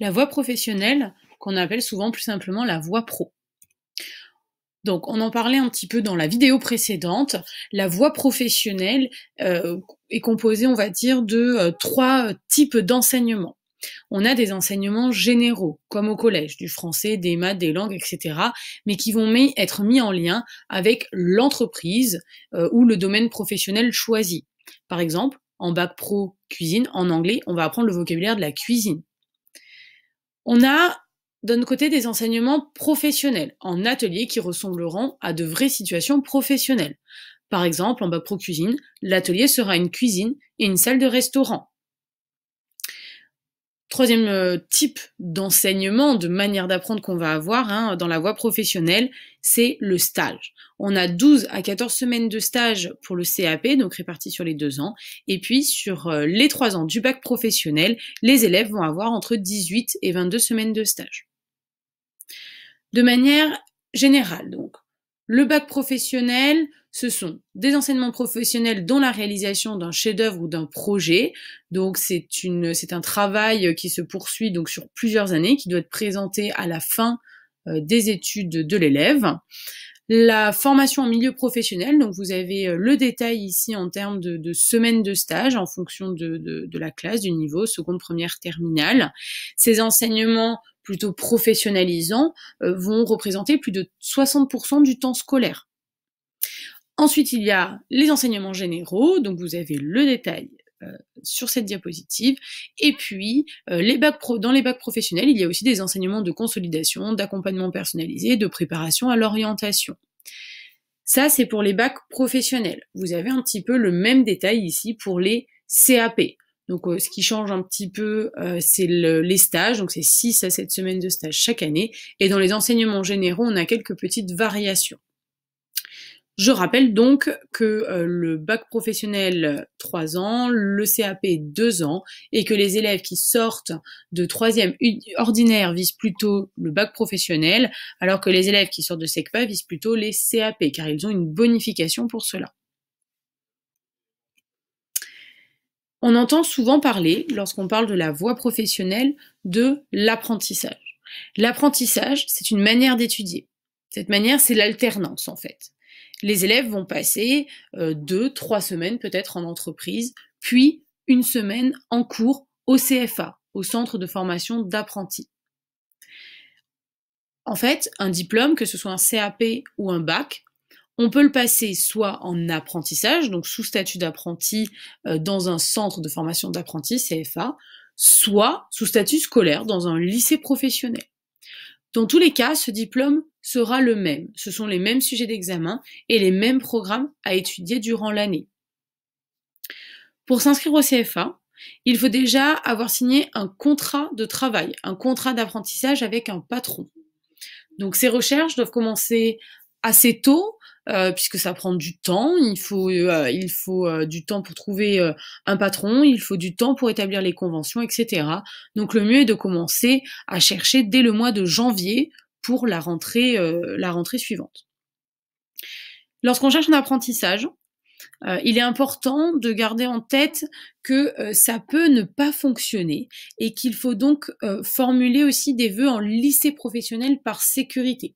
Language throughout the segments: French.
La voie professionnelle, qu'on appelle souvent plus simplement la voie pro. Donc, on en parlait un petit peu dans la vidéo précédente. La voie professionnelle est composée, on va dire, de trois types d'enseignements. On a des enseignements généraux, comme au collège, du français, des maths, des langues, etc., mais qui vont être mis en lien avec l'entreprise ou le domaine professionnel choisi. Par exemple, en bac pro cuisine, en anglais, on va apprendre le vocabulaire de la cuisine. On a d'un côté des enseignements professionnels, en atelier qui ressembleront à de vraies situations professionnelles. Par exemple, en bac pro cuisine, l'atelier sera une cuisine et une salle de restaurant. Troisième type d'enseignement, de manière d'apprendre qu'on va avoir dans la voie professionnelle, c'est le stage. On a 12 à 14 semaines de stage pour le CAP, donc répartis sur les 2 ans, et puis sur les 3 ans du bac professionnel, les élèves vont avoir entre 18 et 22 semaines de stage. De manière générale, donc, le bac professionnel, ce sont des enseignements professionnels dont la réalisation d'un chef-d'œuvre ou d'un projet. Donc c'est un travail qui se poursuit donc sur plusieurs années, qui doit être présenté à la fin des études de l'élève. La formation en milieu professionnel, donc vous avez le détail ici en termes de semaines de stage en fonction de la classe, du niveau, seconde, première, terminale. Ces enseignements plutôt professionnalisants vont représenter plus de 60% du temps scolaire. Ensuite, il y a les enseignements généraux, donc vous avez le détail sur cette diapositive, et puis dans les bacs professionnels, il y a aussi des enseignements de consolidation, d'accompagnement personnalisé, de préparation à l'orientation. Ça, c'est pour les bacs professionnels. Vous avez un petit peu le même détail ici pour les CAP. Donc ce qui change un petit peu, c'est les stages, donc c'est 6 à 7 semaines de stage chaque année, et dans les enseignements généraux, on a quelques petites variations. Je rappelle donc que le bac professionnel 3 ans, le CAP 2 ans, et que les élèves qui sortent de 3e ordinaire visent plutôt le bac professionnel, alors que les élèves qui sortent de SECPA visent plutôt les CAP, car ils ont une bonification pour cela. On entend souvent parler, lorsqu'on parle de la voie professionnelle, de l'apprentissage. L'apprentissage, c'est une manière d'étudier. Cette manière, c'est l'alternance en fait. Les élèves vont passer 2-3 semaines peut-être en entreprise, puis une semaine en cours au CFA, au centre de formation d'apprentis. En fait, un diplôme, que ce soit un CAP ou un bac, on peut le passer soit en apprentissage, donc sous statut d'apprenti dans un centre de formation d'apprentis, CFA, soit sous statut scolaire dans un lycée professionnel. Dans tous les cas, ce diplôme sera le même. Ce sont les mêmes sujets d'examen et les mêmes programmes à étudier durant l'année. Pour s'inscrire au CFA, il faut déjà avoir signé un contrat de travail, un contrat d'apprentissage avec un patron. Donc ces recherches doivent commencer assez tôt, puisque ça prend du temps. Il faut du temps pour trouver un patron, il faut du temps pour établir les conventions, etc. Donc le mieux est de commencer à chercher dès le mois de janvier pour la rentrée suivante. Lorsqu'on cherche un apprentissage, il est important de garder en tête que ça peut ne pas fonctionner et qu'il faut donc formuler aussi des vœux en lycée professionnel par sécurité.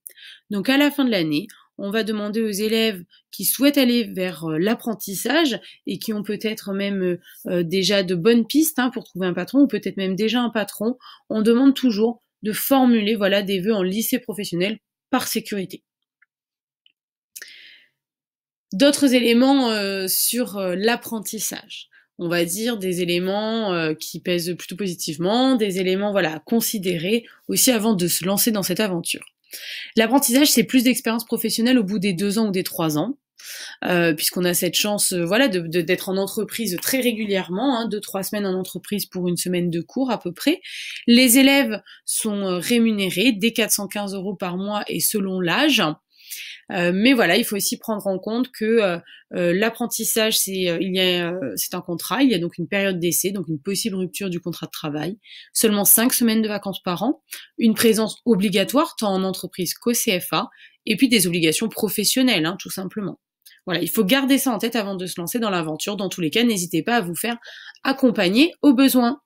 Donc à la fin de l'année, on va demander aux élèves qui souhaitent aller vers l'apprentissage et qui ont peut-être même déjà de bonnes pistes pour trouver un patron ou peut-être même déjà un patron, on demande toujours de formuler des vœux en lycée professionnel par sécurité. D'autres éléments sur l'apprentissage. On va dire des éléments qui pèsent plutôt positivement, des éléments à considérer aussi avant de se lancer dans cette aventure. L'apprentissage, c'est plus d'expérience professionnelle au bout des 2 ans ou des 3 ans, puisqu'on a cette chance d'être en entreprise très régulièrement, 2-3 semaines en entreprise pour une semaine de cours à peu près. Les élèves sont rémunérés dès 415 € par mois et selon l'âge. Mais il faut aussi prendre en compte que l'apprentissage, c'est un contrat, il y a donc une période d'essai, donc une possible rupture du contrat de travail, seulement 5 semaines de vacances par an, une présence obligatoire tant en entreprise qu'au CFA, et puis des obligations professionnelles, tout simplement. Voilà, il faut garder ça en tête avant de se lancer dans l'aventure. Dans tous les cas, n'hésitez pas à vous faire accompagner au besoin.